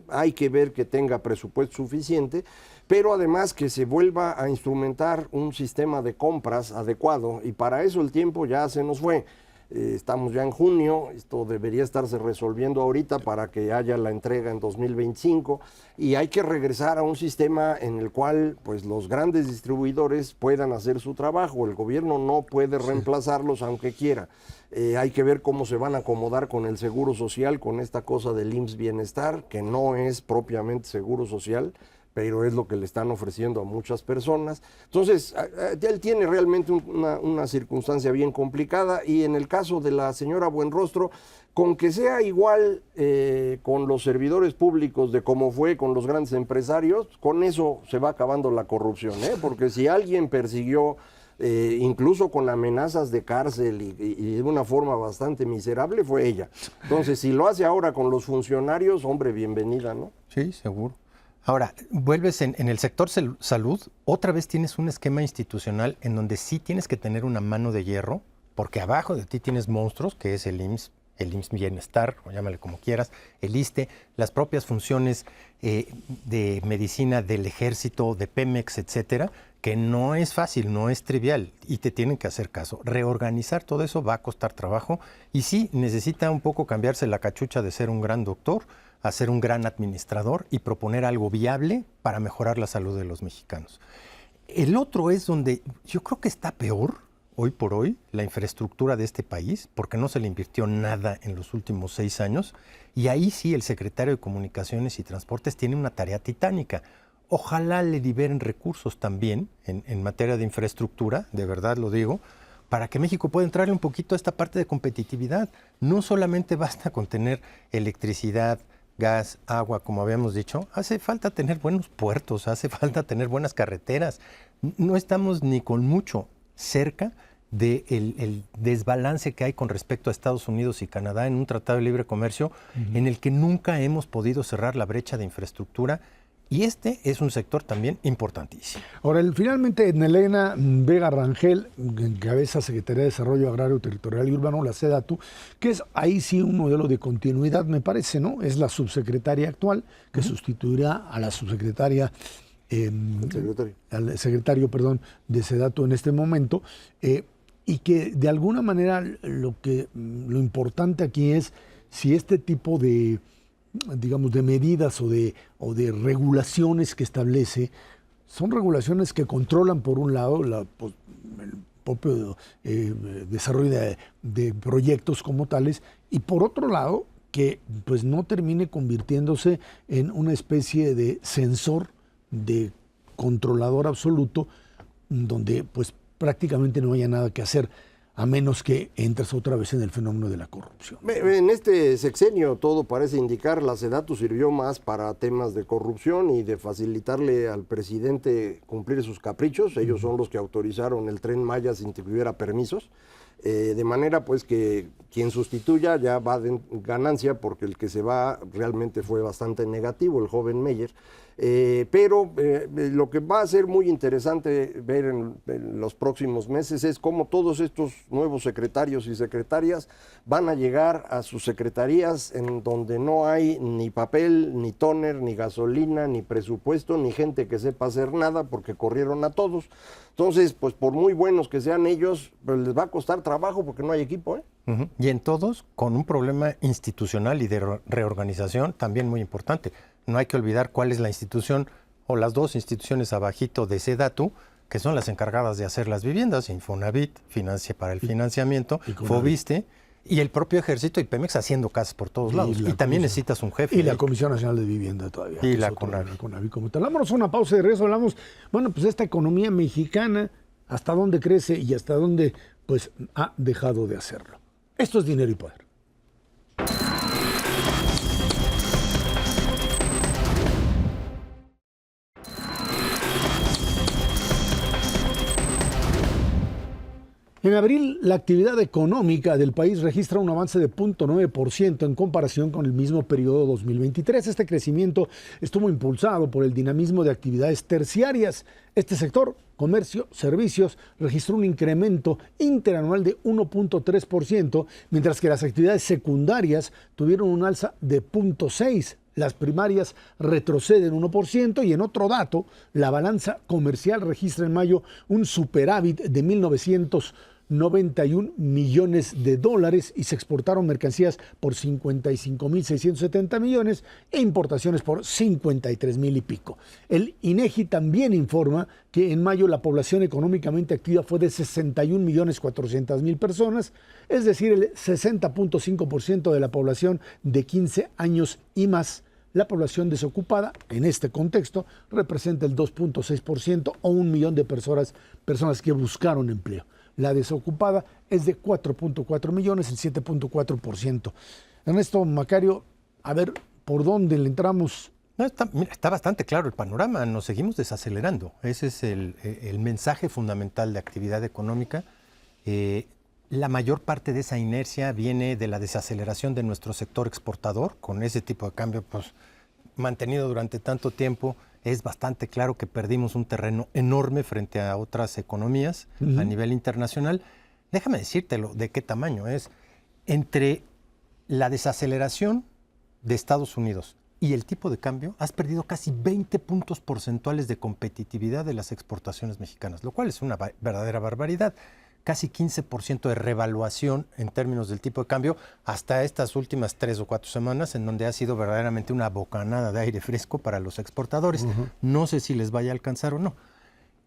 Hay que ver que tenga presupuesto suficiente, pero además que se vuelva a instrumentar un sistema de compras adecuado, y para eso el tiempo ya se nos fue. Estamos ya en junio, esto debería estarse resolviendo ahorita para que haya la entrega en 2025, y hay que regresar a un sistema en el cual pues los grandes distribuidores puedan hacer su trabajo. El gobierno no puede reemplazarlos aunque quiera. Hay que ver cómo se van a acomodar con el seguro social, con esta cosa del IMSS Bienestar, que no es propiamente seguro social, pero es lo que le están ofreciendo a muchas personas. Entonces, él tiene realmente una circunstancia bien complicada, y en el caso de la señora Buenrostro, con que sea igual con los servidores públicos de como fue con los grandes empresarios, con eso se va acabando la corrupción, porque si alguien persiguió, incluso con amenazas de cárcel y de una forma bastante miserable, fue ella. Entonces, si lo hace ahora con los funcionarios, hombre, bienvenida, ¿no?
Sí, seguro. Ahora, vuelves en el sector salud, otra vez tienes un esquema institucional en donde sí tienes que tener una mano de hierro, porque abajo de ti tienes monstruos, que es el IMSS Bienestar, o llámale como quieras, el ISSSTE, las propias funciones de medicina del ejército, de Pemex, etcétera, que no es fácil, no es trivial, y te tienen que hacer caso. Reorganizar todo eso va a costar trabajo, y sí, necesita un poco cambiarse la cachucha de ser un gran doctor a ser un gran administrador y proponer algo viable para mejorar la salud de los mexicanos. El otro es donde yo creo que está peor, hoy por hoy, la infraestructura de este país, porque no se le invirtió nada en los últimos 6 años, y ahí sí el secretario de Comunicaciones y Transportes tiene una tarea titánica. Ojalá le liberen recursos también en materia de infraestructura, de verdad lo digo, para que México pueda entrarle un poquito a esta parte de competitividad. No solamente basta con tener electricidad, gas, agua, como habíamos dicho, hace falta tener buenos puertos, hace falta tener buenas carreteras. No estamos ni con mucho cerca del desbalance que hay con respecto a Estados Unidos y Canadá en un tratado de libre comercio en el que nunca hemos podido cerrar la brecha de infraestructura, y este es un sector también importantísimo.
Ahora, finalmente, Elena Vega Rangel encabeza Secretaría de Desarrollo Agrario, Territorial y Urbano, la SEDATU, que es ahí sí un modelo de continuidad, me parece, ¿no? Es la subsecretaria actual que sustituirá a la subsecretaria, al secretario, perdón, de SEDATU en este momento, y que de alguna manera lo importante aquí es si este tipo de, digamos, de medidas o de regulaciones que establece, son regulaciones que controlan, por un lado, el propio desarrollo de proyectos como tales, y por otro lado, que pues no termine convirtiéndose en una especie de censor, de controlador absoluto, donde pues prácticamente no haya nada que hacer, a menos que entres otra vez en el fenómeno de la corrupción.
En este sexenio todo parece indicar, la SEDATU sirvió más para temas de corrupción y de facilitarle al presidente cumplir sus caprichos. Ellos son los que autorizaron el Tren Maya sin que hubiera permisos. De manera pues que quien sustituya ya va de ganancia, porque el que se va realmente fue bastante negativo, el joven Meyer. Pero lo que va a ser muy interesante ver en los próximos meses es cómo todos estos nuevos secretarios y secretarias van a llegar a sus secretarías en donde no hay ni papel, ni tóner, ni gasolina, ni presupuesto, ni gente que sepa hacer nada, porque corrieron a todos. Entonces, pues por muy buenos que sean ellos, pues les va a costar trabajo porque no hay equipo, ¿eh?
Y en todos con un problema institucional y de reorganización también muy importante. No hay que olvidar cuál es la institución o las dos instituciones abajito de SEDATU, que son las encargadas de hacer las viviendas, Infonavit, Financia para el Financiamiento, Fobiste, y el propio Ejército y Pemex haciendo casas por todos lados. Y también necesitas un jefe.
Y la Comisión Nacional de Vivienda todavía.
Y la CONAVI.
Como tal. Vámonos a una pausa de regreso. Hablamos, bueno, pues esta economía mexicana, hasta dónde crece y hasta dónde pues ha dejado de hacerlo. Esto es Dinero y Poder. En abril, la actividad económica del país registra un avance de 0.9% en comparación con el mismo periodo 2023. Este crecimiento estuvo impulsado por el dinamismo de actividades terciarias. Este sector, comercio, servicios, registró un incremento interanual de 1.3%, mientras que las actividades secundarias tuvieron un alza de 0.6%. Las primarias retroceden 1% y en otro dato, la balanza comercial registra en mayo un superávit de 1.991 millones de dólares y se exportaron mercancías por 55.670 millones e importaciones por 53.000 y pico. El INEGI también informa que en mayo la población económicamente activa fue de 61.400.000 personas, es decir, el 60.5% de la población de 15 años y más. La población desocupada, en este contexto, representa el 2.6% o 1 millón de personas que buscaron empleo. La desocupada es de 4.4 millones, el 7.4%. Ernesto Macario, a ver, ¿por dónde le entramos?
No, está bastante claro el panorama, nos seguimos desacelerando. Ese es el mensaje fundamental de actividad económica. La mayor parte de esa inercia viene de la desaceleración de nuestro sector exportador, con ese tipo de cambio pues, mantenido durante tanto tiempo. Es bastante claro que perdimos un terreno enorme frente a otras economías a nivel internacional. Déjame decírtelo, de qué tamaño es. Entre la desaceleración de Estados Unidos y el tipo de cambio, has perdido casi 20 puntos porcentuales de competitividad de las exportaciones mexicanas, lo cual es una verdadera barbaridad. Casi 15% de revaluación en términos del tipo de cambio hasta estas últimas 3 o 4 semanas, en donde ha sido verdaderamente una bocanada de aire fresco para los exportadores. No sé si les vaya a alcanzar o no.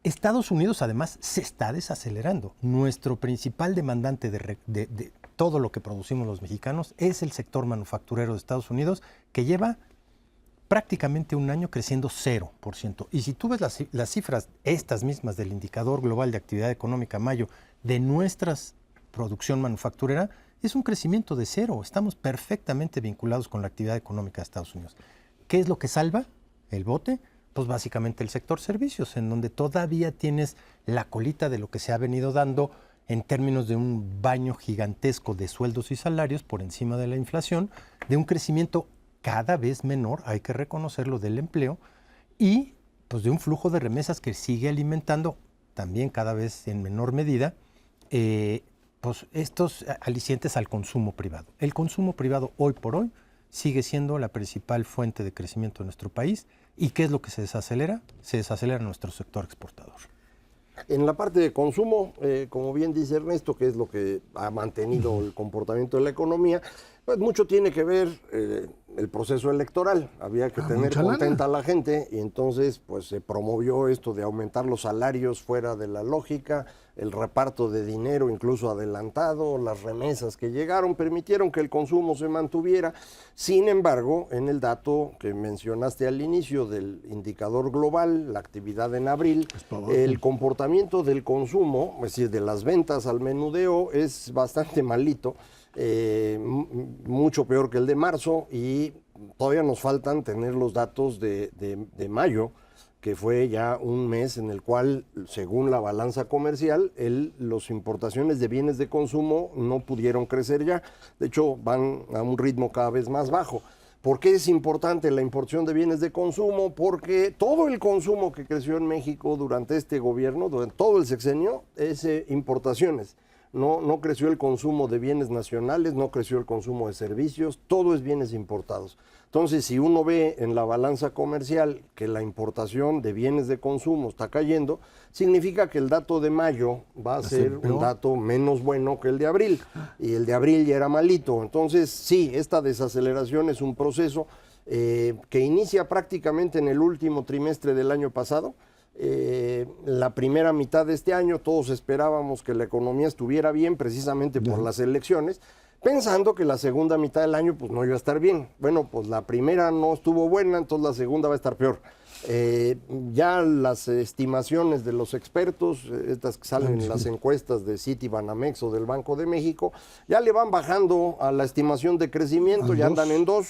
Estados Unidos, además, se está desacelerando. Nuestro principal demandante de todo lo que producimos los mexicanos es el sector manufacturero de Estados Unidos, que lleva prácticamente un año creciendo 0%. Y si tú ves las cifras, estas mismas del indicador global de actividad económica mayo, de nuestra producción manufacturera, es un crecimiento de 0. Estamos perfectamente vinculados con la actividad económica de Estados Unidos. ¿Qué es lo que salva el bote? Pues básicamente el sector servicios, en donde todavía tienes la colita de lo que se ha venido dando en términos de un baño gigantesco de sueldos y salarios por encima de la inflación, de un crecimiento cada vez menor, hay que reconocerlo, del empleo, y pues de un flujo de remesas que sigue alimentando también cada vez en menor medida pues estos alicientes al consumo privado. El consumo privado hoy por hoy sigue siendo la principal fuente de crecimiento de nuestro país. ¿Y qué es lo que se desacelera? Se desacelera nuestro sector exportador.
En la parte de consumo, como bien dice Ernesto, que es lo que ha mantenido el comportamiento de la economía, pues mucho tiene que ver el proceso electoral. Había que tener contenta a la gente y entonces pues se promovió esto de aumentar los salarios fuera de la lógica, el reparto de dinero incluso adelantado, las remesas que llegaron permitieron que el consumo se mantuviera. Sin embargo, en el dato que mencionaste al inicio del indicador global, la actividad en abril, el comportamiento del consumo, es decir, de las ventas al menudeo, es bastante malito. Mucho peor que el de marzo y todavía nos faltan tener los datos de mayo, que fue ya un mes en el cual, según la balanza comercial, las importaciones de bienes de consumo no pudieron crecer ya. De hecho, van a un ritmo cada vez más bajo. ¿Por qué es importante la importación de bienes de consumo? Porque todo el consumo que creció en México durante este gobierno, durante todo el sexenio, es importaciones. no creció el consumo de bienes nacionales, no creció el consumo de servicios, todo es bienes importados. Entonces, si uno ve en la balanza comercial que la importación de bienes de consumo está cayendo, significa que el dato de mayo va a ser un dato menos bueno que el de abril, y el de abril ya era malito. Entonces, sí, esta desaceleración es un proceso que inicia prácticamente en el último trimestre del año pasado. La primera mitad de este año todos esperábamos que la economía estuviera bien precisamente por las elecciones, pensando que la segunda mitad del año pues no iba a estar bien. Bueno, pues la primera no estuvo buena, entonces la segunda va a estar peor. Ya las estimaciones de los expertos, estas que salen en las encuestas de Citibanamex o del Banco de México, ya le van bajando a la estimación de crecimiento, ya andan en 2.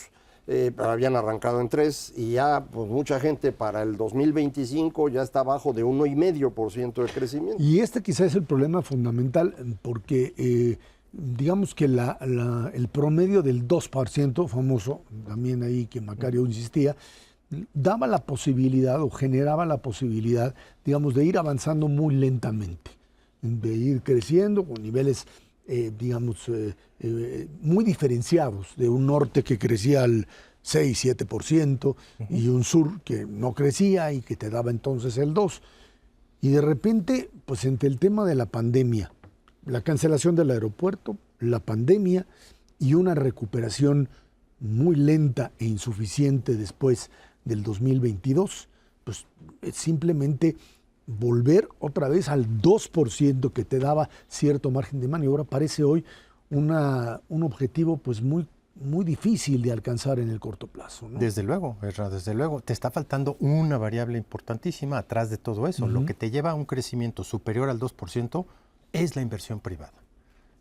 Habían arrancado en 3 y ya pues mucha gente para el 2025 ya está abajo de 1,5% de crecimiento.
Y este quizás es el problema fundamental porque digamos que el promedio del 2% famoso, también ahí que Macario insistía, daba la posibilidad o generaba la posibilidad, digamos, de ir avanzando muy lentamente, de ir creciendo con niveles muy diferenciados, de un norte que crecía al 6-7% y un sur que no crecía y que te daba entonces el 2%. Y de repente, pues entre el tema de la pandemia, la cancelación del aeropuerto, la pandemia y una recuperación muy lenta e insuficiente después del 2022, pues simplemente volver otra vez al 2% que te daba cierto margen de maniobra parece hoy un objetivo pues muy difícil de alcanzar en el corto plazo, ¿no?
Desde luego, Ezra, desde luego. Te está faltando una variable importantísima atrás de todo eso. Lo que te lleva a un crecimiento superior al 2% es la inversión privada.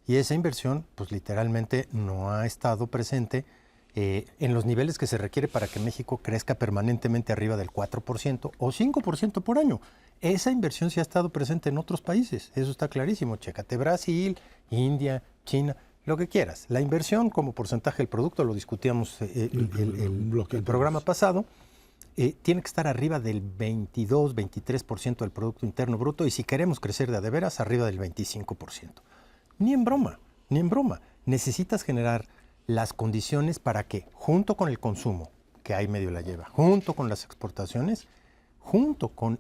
Y esa inversión, pues literalmente no ha estado presente en los niveles que se requiere para que México crezca permanentemente arriba del 4% o 5% por año. Esa inversión sí ha estado presente en otros países, eso está clarísimo. Chécate Brasil, India, China, lo que quieras. La inversión como porcentaje del producto, lo discutíamos el programa pasado, tiene que estar arriba del 22-23% del Producto Interno Bruto y si queremos crecer de veras, arriba del 25%. Ni en broma, ni en broma. Necesitas generar las condiciones para que, junto con el consumo, que ahí medio la lleva, junto con las exportaciones, junto con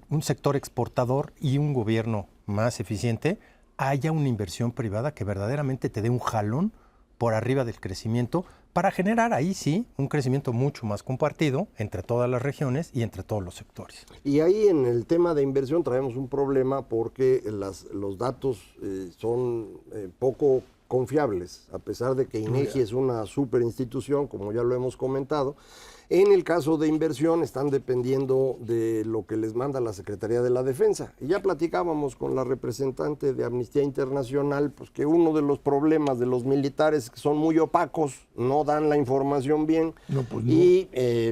un sector exportador y un gobierno más eficiente, haya una inversión privada que verdaderamente te dé un jalón por arriba del crecimiento para generar ahí sí un crecimiento mucho más compartido entre todas las regiones y entre todos los sectores.
Y ahí en el tema de inversión traemos un problema porque los datos son poco confiables, a pesar de que INEGI es una super institución, como ya lo hemos comentado. En el caso de inversión están dependiendo de lo que les manda la Secretaría de la Defensa. Y ya platicábamos con la representante de Amnistía Internacional, pues que uno de los problemas de los militares es que son muy opacos, no dan la información bien. No, pues no. Y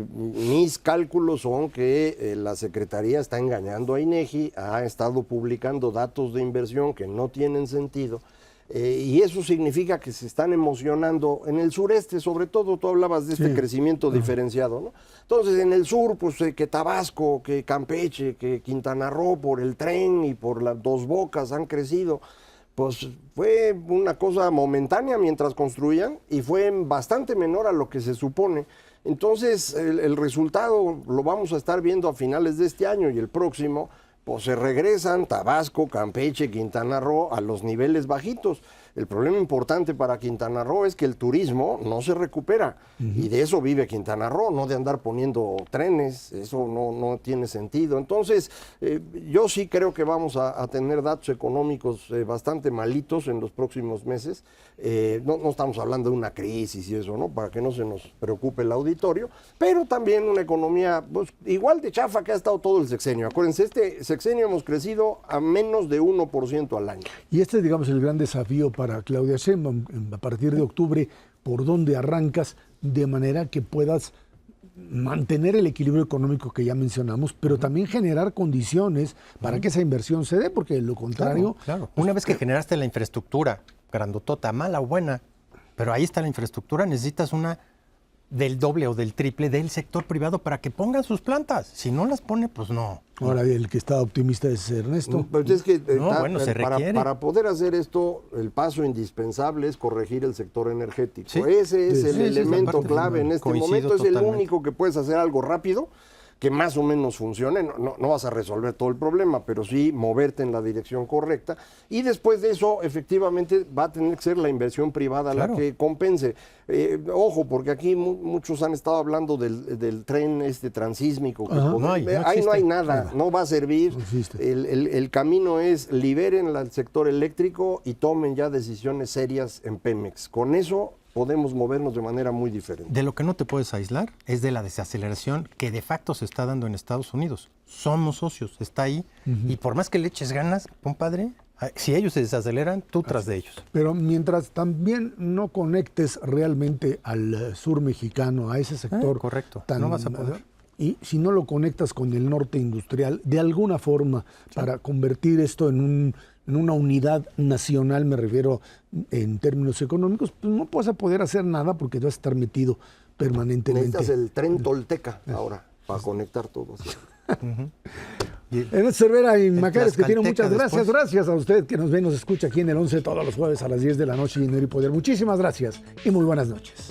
mis cálculos son que la Secretaría está engañando a INEGI, ha estado publicando datos de inversión que no tienen sentido. Y eso significa que se están emocionando en el sureste, sobre todo. Tú hablabas de este crecimiento diferenciado, ¿no? Entonces, en el sur, pues que Tabasco, que Campeche, que Quintana Roo, por el tren y por las Dos Bocas han crecido. Pues fue una cosa momentánea mientras construían y fue bastante menor a lo que se supone. Entonces, el resultado lo vamos a estar viendo a finales de este año y el próximo. Pues se regresan Tabasco, Campeche, Quintana Roo a los niveles bajitos. El problema importante para Quintana Roo es que el turismo no se recupera y de eso vive Quintana Roo, no de andar poniendo trenes, eso no tiene sentido. Entonces, yo sí creo que vamos a tener datos económicos bastante malitos en los próximos meses. No estamos hablando de una crisis y eso, ¿no? Para que no se nos preocupe el auditorio, pero también una economía pues, igual de chafa que ha estado todo el sexenio. Acuérdense, este sexenio hemos crecido a menos de 1% al año.
Y este es, digamos, el gran desafío para Claudia Sheinbaum a partir de octubre, por dónde arrancas de manera que puedas mantener el equilibrio económico que ya mencionamos, pero también generar condiciones para que esa inversión se dé, porque de lo contrario...
Claro. Una vez que generaste la infraestructura, grandotota, mala o buena, pero ahí está la infraestructura, necesitas una del doble o del triple del sector privado para que pongan sus plantas. Si no las pone, pues no.
Ahora, el que está optimista es Ernesto.
Pero es que
Se requiere.
para poder hacer esto, el paso indispensable es corregir el sector energético.
Sí.
Ese es
Sí,
el
sí, esa
elemento
parte
clave en este
coincido
momento. Es el
totalmente.
único que puedes hacer algo rápido, que más o menos funcione. No vas a resolver todo el problema, pero sí moverte en la dirección correcta. Y después de eso, efectivamente, va a tener que ser la inversión privada
Claro.
la que compense. Ojo, porque aquí muchos han estado hablando del tren transísmico. Que
Ajá.
No hay, no
ahí no
existe.
hay nada, no va a servir.
No existe.
El camino es liberen el sector eléctrico y tomen ya decisiones serias en Pemex. Con eso podemos movernos de manera muy diferente.
De lo que no te puedes aislar es de la desaceleración que de facto se está dando en Estados Unidos. Somos socios, está ahí. Y por más que le eches ganas, compadre, si ellos se desaceleran, tú tras de ellos.
Pero mientras también no conectes realmente al sur mexicano, a ese sector
correcto. No vas a poder.
Y si no lo conectas con el norte industrial, de alguna forma, para convertir esto en una unidad nacional, me refiero en términos económicos, pues no vas a poder hacer nada porque vas a estar metido permanentemente.
Necesitas el tren tolteca ahora para conectar todo. ¿Sí?
Ernesto Cervera y Macares, que tiene
Tlaxcalteca
muchas gracias.
después.
Gracias a usted que nos ve, nos escucha aquí en el 11 todos los jueves a las 10 de la noche, Dinero y Poder. Muchísimas gracias y muy buenas noches.